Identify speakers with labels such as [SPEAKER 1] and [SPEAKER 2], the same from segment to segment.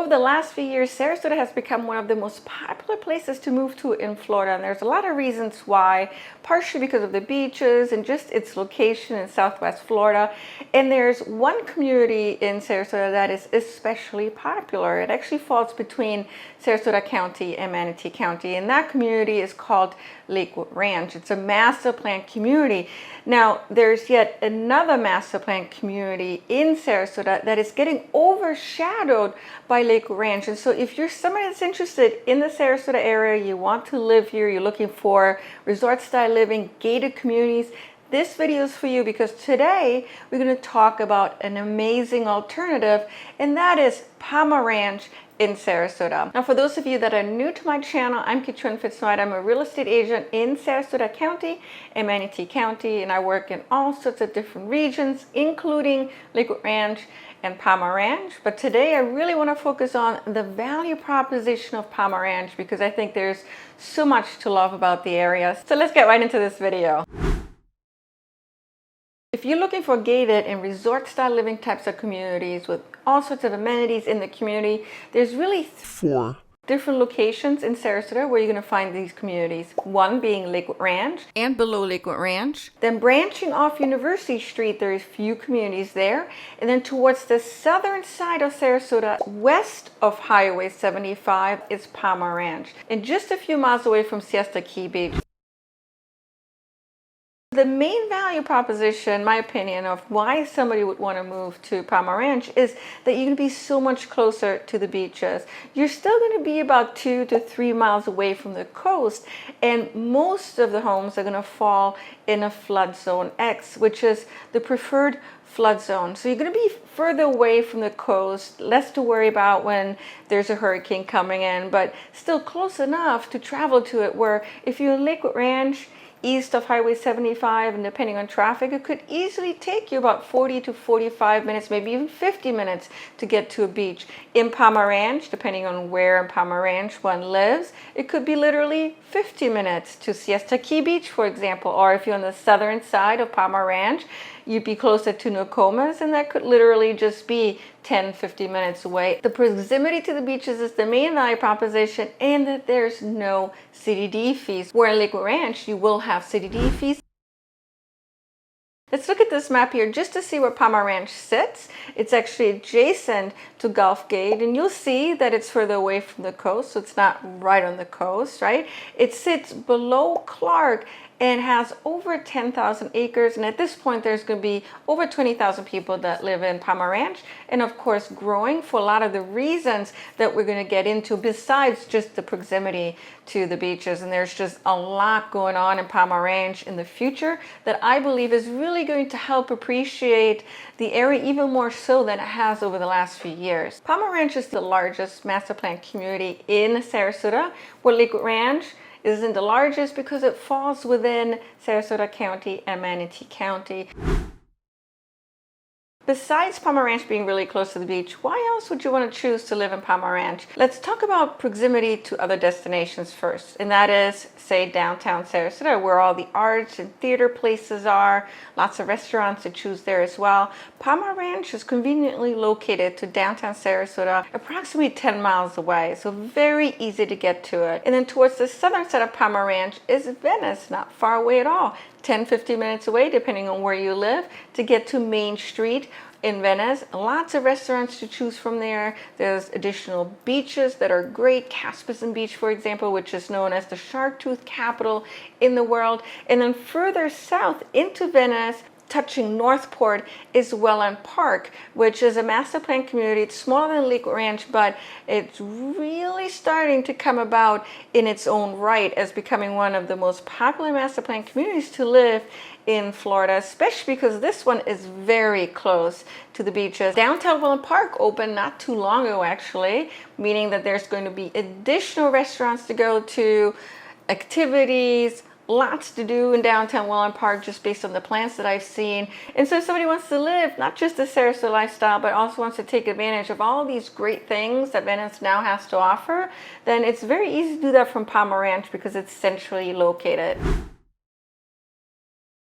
[SPEAKER 1] over the last few years, Sarasota has become one of the most popular places to move to in Florida. And there's a lot of reasons why, partially because of the beaches and just its location in Southwest Florida. And there's one community in Sarasota that is especially popular. It actually falls between Sarasota County and Manatee County. And that community is called Lakewood Ranch. It's a master plan community. Now, there's yet another master plan community in Sarasota that is getting overshadowed by Lakewood Ranch. And so if you're someone that's interested in the Sarasota area, you want to live here, you're looking for resort style living, gated communities, this video is for you, because today we're going to talk about an amazing alternative, and that is PALMER Ranch in Sarasota. Now, for those of you that are new to my channel, I'm Katrin Fitznoy. I'm a real estate agent in Sarasota County and Manatee County, and I work in all sorts of different regions, including Lakewood Ranch and PALMER Ranch. But today I really want to focus on the value proposition of PALMER Ranch, because I think there's so much to love about the area. So let's get right into this video. If you're looking for gated and resort style living types of communities with all sorts of amenities in the community, there's really four different locations in Sarasota where you're going to find these communities. One being Lakewood Ranch and below Lakewood Ranch. Then branching off University Street, there's few communities there. And then towards the southern side of Sarasota, west of Highway 75, is PALMER Ranch. And just a few miles away from Siesta Key Beach. The main value proposition, in my opinion, of why somebody would want to move to PALMER Ranch is that you're going to be so much closer to the beaches. You're still going to be about 2 to 3 miles away from the coast, and most of the homes are going to fall in a flood zone X, which is the preferred flood zone. So you're going to be further away from the coast, less to worry about when there's a hurricane coming in, but still close enough to travel to it, where if you're in Lakewood Ranch, east of Highway 75, and depending on traffic, it could easily take you about 40 to 45 minutes, maybe even 50 minutes to get to a beach. In PALMER Ranch, depending on where in PALMER Ranch one lives, it could be literally 50 minutes to Siesta Key Beach, for example. Or if you're on the southern side of PALMER Ranch, you'd be closer to Nokomis, and that could literally just be 10-50 minutes away. The proximity to the beaches is the main value proposition, and that there's no CDD fees. Where in Lakewood Ranch, you will have CDD fees. Let's look at this map here just to see where PALMER Ranch sits. It's actually adjacent to Gulf Gate, and you'll see that it's further away from the coast, so it's not right on the coast, right? It sits below Clark and has over 10,000 acres. And at this point, there's going to be over 20,000 people that live in PALMER Ranch. And of course, growing for a lot of the reasons that we're going to get into, besides just the proximity to the beaches. And there's just a lot going on in PALMER Ranch in the future that I believe is really going to help appreciate the area even more so than it has over the last few years. PALMER Ranch is the largest master plan community in Sarasota, where Lakewood Ranch isn't the largest because it falls within Sarasota County and Manatee County. Besides PALMER Ranch being really close to the beach, why else would you want to choose to live in PALMER Ranch? Let's talk about proximity to other destinations first, and that is, say, downtown Sarasota, where all the arts and theater places are, lots of restaurants to choose there as well. PALMER Ranch is conveniently located to downtown Sarasota, approximately 10 miles away, so very easy to get to it. And then towards the southern side of PALMER Ranch is Venice, not far away at all. 10-15 minutes away, depending on where you live, to get to Main Street in Venice. Lots of restaurants to choose from there. There's additional beaches that are great. Caspian Beach, for example, which is known as the shark tooth capital in the world. And then further south into Venice, touching Northport, is Welland Park, which is a master plan community. It's smaller than Lakewood Ranch, but it's really starting to come about in its own right as becoming one of the most popular master plan communities to live in Florida, especially because this one is very close to the beaches. Downtown Welland Park opened not too long ago, actually, meaning that there's going to be additional restaurants to go to, activities, lots to do in downtown Welland Park just based on the plans that I've seen. And so if somebody wants to live not just the Sarasota lifestyle, but also wants to take advantage of all these great things that Venice now has to offer, then it's very easy to do that from PALMER Ranch because it's centrally located.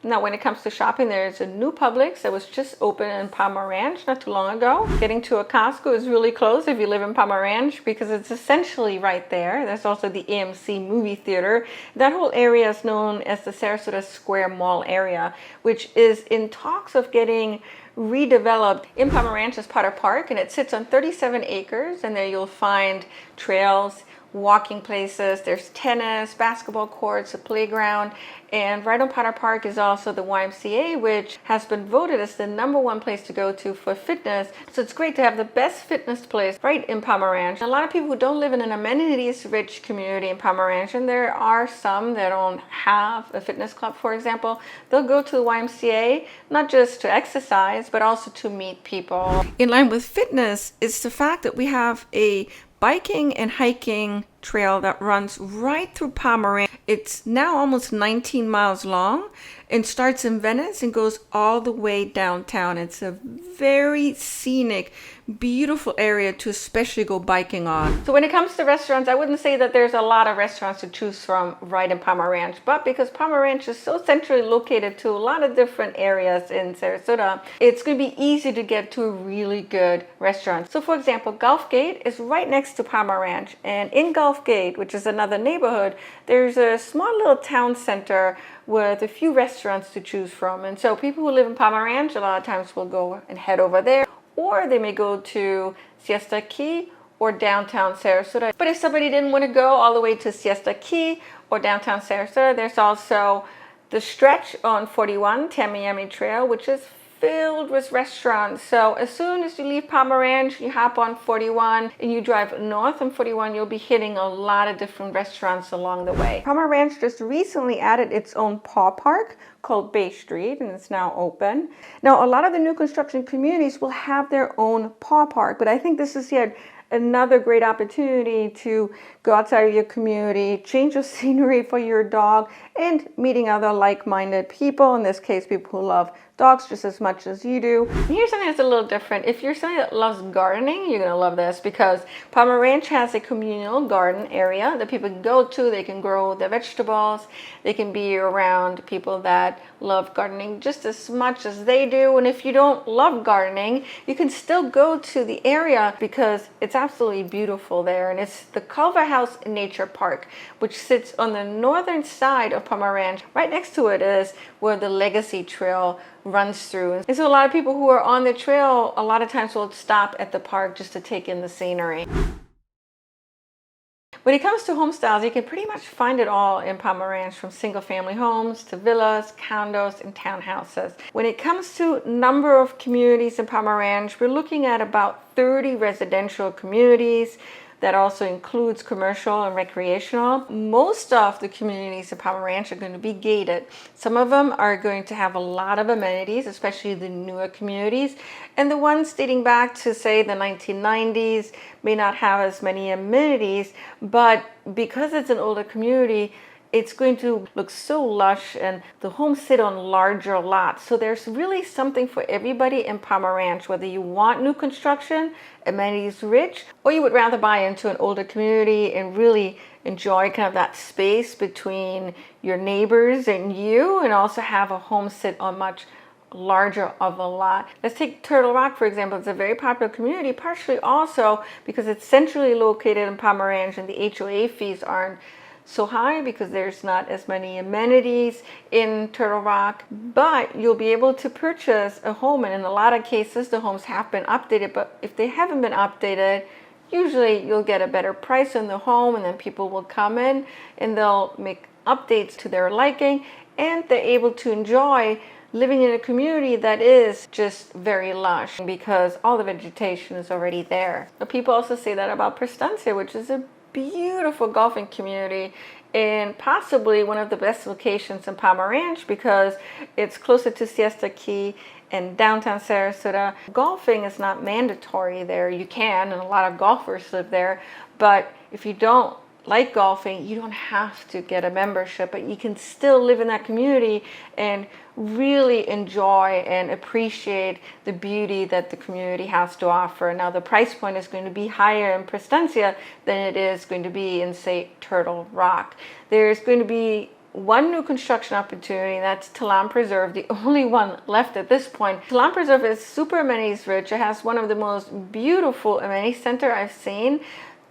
[SPEAKER 1] Now, when it comes to shopping, there's a new Publix that was just opened in Palmer Ranch not too long ago. Getting to a Costco is really close if you live in Palmer Ranch because it's essentially right there. There's also the AMC movie theater. That whole area is known as the Sarasota Square Mall area, which is in talks of getting redeveloped. In Palmer Ranch is Potter Park, and it sits on 37 acres, and there you'll find trails, walking places, there's tennis, basketball courts, a playground, and right on Potter Park is also the YMCA, which has been voted as the #1 place to go to for fitness. So it's great to have the best fitness place right in Palmer Ranch. A lot of people who don't live in an amenities-rich community in Palmer Ranch, and there are some that don't have a fitness club, for example, they'll go to the YMCA, not just to exercise, but also to meet people. In line with fitness is the fact that we have a biking and hiking trail that runs right through Palmer Ranch. It's now almost 19 miles long and starts in Venice and goes all the way downtown. It's a very scenic, beautiful area to especially go biking on. So when it comes to restaurants, I wouldn't say that there's a lot of restaurants to choose from right in Palmer Ranch, but because Palmer Ranch is so centrally located to a lot of different areas in Sarasota, it's going to be easy to get to a really good restaurant. So for example, Gulf Gate is right next to Palmer Ranch, and in Gulf Gate, which is another neighborhood, there's a small little town center with a few restaurants to choose from. And so people who live in Palmer Ranch a lot of times will go and head over there, or they may go to Siesta Key or downtown Sarasota. But if somebody didn't want to go all the way to Siesta Key or downtown Sarasota, there's also the stretch on 41, Tamiami Trail, which is filled with restaurants. So as soon as you leave Palmer Ranch, you hop on 41 and you drive north on 41, you'll be hitting a lot of different restaurants along the way. Palmer Ranch just recently added its own paw park called Bay Street, and it's now open. Now, a lot of the new construction communities will have their own paw park, but I think this is yet another great opportunity to go outside of your community, change your scenery for your dog, and meeting other like-minded people, in this case, people who love dogs just as much as you do. And here's something that's a little different. If you're somebody that loves gardening, you're gonna love this because Palmer Ranch has a communal garden area that people can go to. They can grow their vegetables. They can be around people that love gardening just as much as they do. And if you don't love gardening, you can still go to the area because it's absolutely beautiful there. And it's the Culver House Nature Park, which sits on the northern side of Palmer Ranch. Right next to it is where the Legacy Trail runs through. And so a lot of people who are on the trail a lot of times will stop at the park just to take in the scenery. When it comes to home styles, you can pretty much find it all in Palmer Ranch, from single family homes to villas, condos, and townhouses. When it comes to number of communities in Palmer Ranch, we're looking at about 30 residential communities. That also includes commercial and recreational. Most of the communities in Palmer Ranch are going to be gated. Some of them are going to have a lot of amenities, especially the newer communities. And the ones dating back to, say, the 1990s may not have as many amenities, but because it's an older community, it's going to look so lush, and the homes sit on larger lots. So there's really something for everybody in Palmer Ranch, whether you want new construction, amenities rich, or you would rather buy into an older community and really enjoy kind of that space between your neighbors and you, and also have a home sit on much larger of a lot. Let's take Turtle Rock, for example. It's a very popular community, partially also because it's centrally located in Palmer Ranch and the HOA fees aren't so high because there's not as many amenities in Turtle Rock, but you'll be able to purchase a home, and in a lot of cases the homes have been updated, but if they haven't been updated, usually you'll get a better price on the home, and then people will come in and they'll make updates to their liking, and they're able to enjoy living in a community that is just very lush because all the vegetation is already there. But people also say that about Prestancia, which is a beautiful golfing community and possibly one of the best locations in Palmer Ranch because it's closer to Siesta Key and downtown Sarasota. Golfing is not mandatory there. You can, and a lot of golfers live there, but if you don't like golfing, you don't have to get a membership, but you can still live in that community and really enjoy and appreciate the beauty that the community has to offer. Now, the price point is going to be higher in Prestancia than it is going to be in, say, Turtle Rock. There's going to be one new construction opportunity. That's Talon Preserve, the only one left at this point. Talon Preserve is super amenities rich. It has one of the most beautiful amenity center I've seen.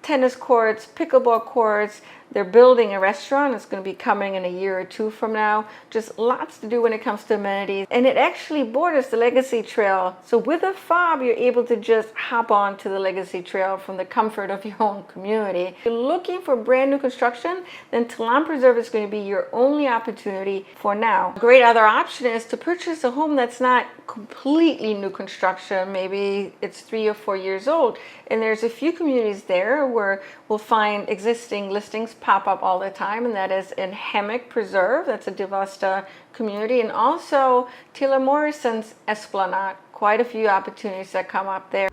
[SPEAKER 1] Tennis courts, pickleball courts. They're building a restaurant. It's going to be coming in a year or two from now. Just lots to do when it comes to amenities. And it actually borders the Legacy Trail. So with a fob, you're able to just hop on to the Legacy Trail from the comfort of your own community. If you're looking for brand new construction, then Talon Preserve is going to be your only opportunity for now. A great other option is to purchase a home that's not completely new construction. Maybe it's 3 or 4 years old. And there's a few communities there where we'll find existing listings pop up all the time, and that is in Hammock Preserve. That's a DeVasta community, and also Taylor Morrison's Esplanade. Quite a few opportunities that come up there.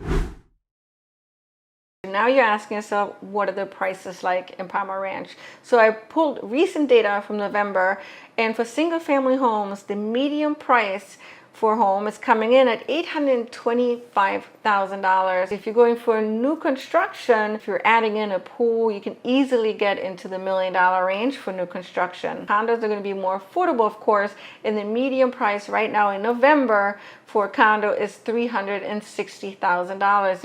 [SPEAKER 1] Now you're asking yourself, what are the prices like in Palmer Ranch? So I pulled recent data from November, and for single family homes, the median price for home is coming in at $825,000. If you're going for a new construction, if you're adding in a pool, you can easily get into the $1 million range for new construction. Condos are going to be more affordable, of course, and the median price right now in November for a condo is $360,000.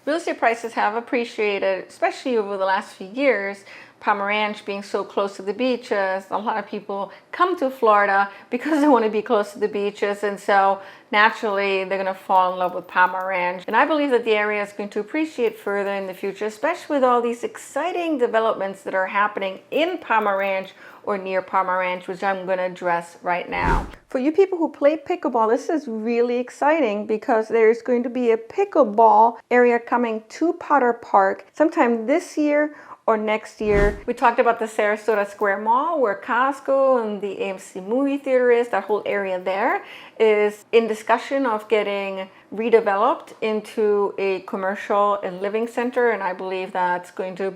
[SPEAKER 1] Real estate prices have appreciated, especially over the last few years. Palmer Ranch being so close to the beaches, a lot of people come to Florida because they want to be close to the beaches, and so naturally they're going to fall in love with Palmer Ranch. And I believe that the area is going to appreciate further in the future, especially with all these exciting developments that are happening in Palmer Ranch or near Palmer Ranch, which I'm going to address right now. For you people who play pickleball, this is really exciting because there's going to be a pickleball area coming to Potter Park sometime this year or next year. We talked about the Sarasota Square Mall where Costco and the AMC movie theater is. That whole area there is in discussion of getting redeveloped into a commercial and living center, and I believe that's going to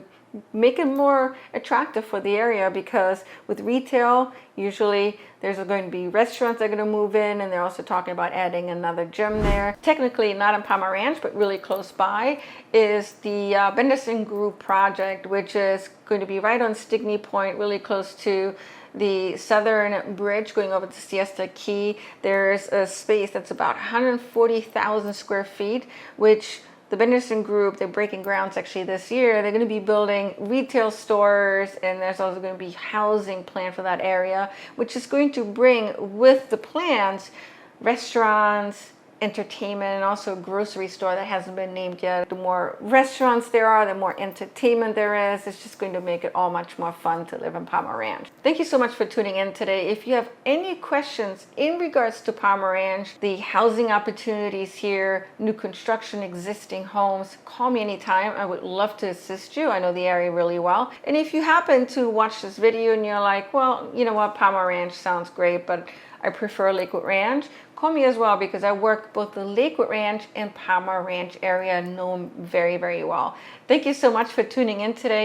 [SPEAKER 1] make it more attractive for the area, because with retail, usually there's going to be restaurants that are going to move in, and they're also talking about adding another gym there. Technically not in Palmer Ranch, but really close by is the Benderson Group project, which is going to be right on Stigney Point, really close to the Southern Bridge going over to Siesta Key. There's a space that's about 140,000 square feet, which the Benderson Group, they're breaking grounds actually this year. They're going to be building retail stores, and there's also going to be housing planned for that area, which is going to bring with the plans restaurants, entertainment, and also a grocery store that hasn't been named yet. The more restaurants there are, the more entertainment there is. It's just going to make it all much more fun to live in Palmer Ranch. Thank you so much for tuning in today. If you have any questions in regards to Palmer Ranch, the housing opportunities here, new construction, existing homes, call me anytime. I would love to assist you. I know the area really well. And if you happen to watch this video and you're like, well, you know what, Palmer Ranch sounds great, but I prefer Lakewood Ranch, call me as well, because I work both the Lakewood Ranch and Palmer Ranch area and know them very, very well. Thank you so much for tuning in today.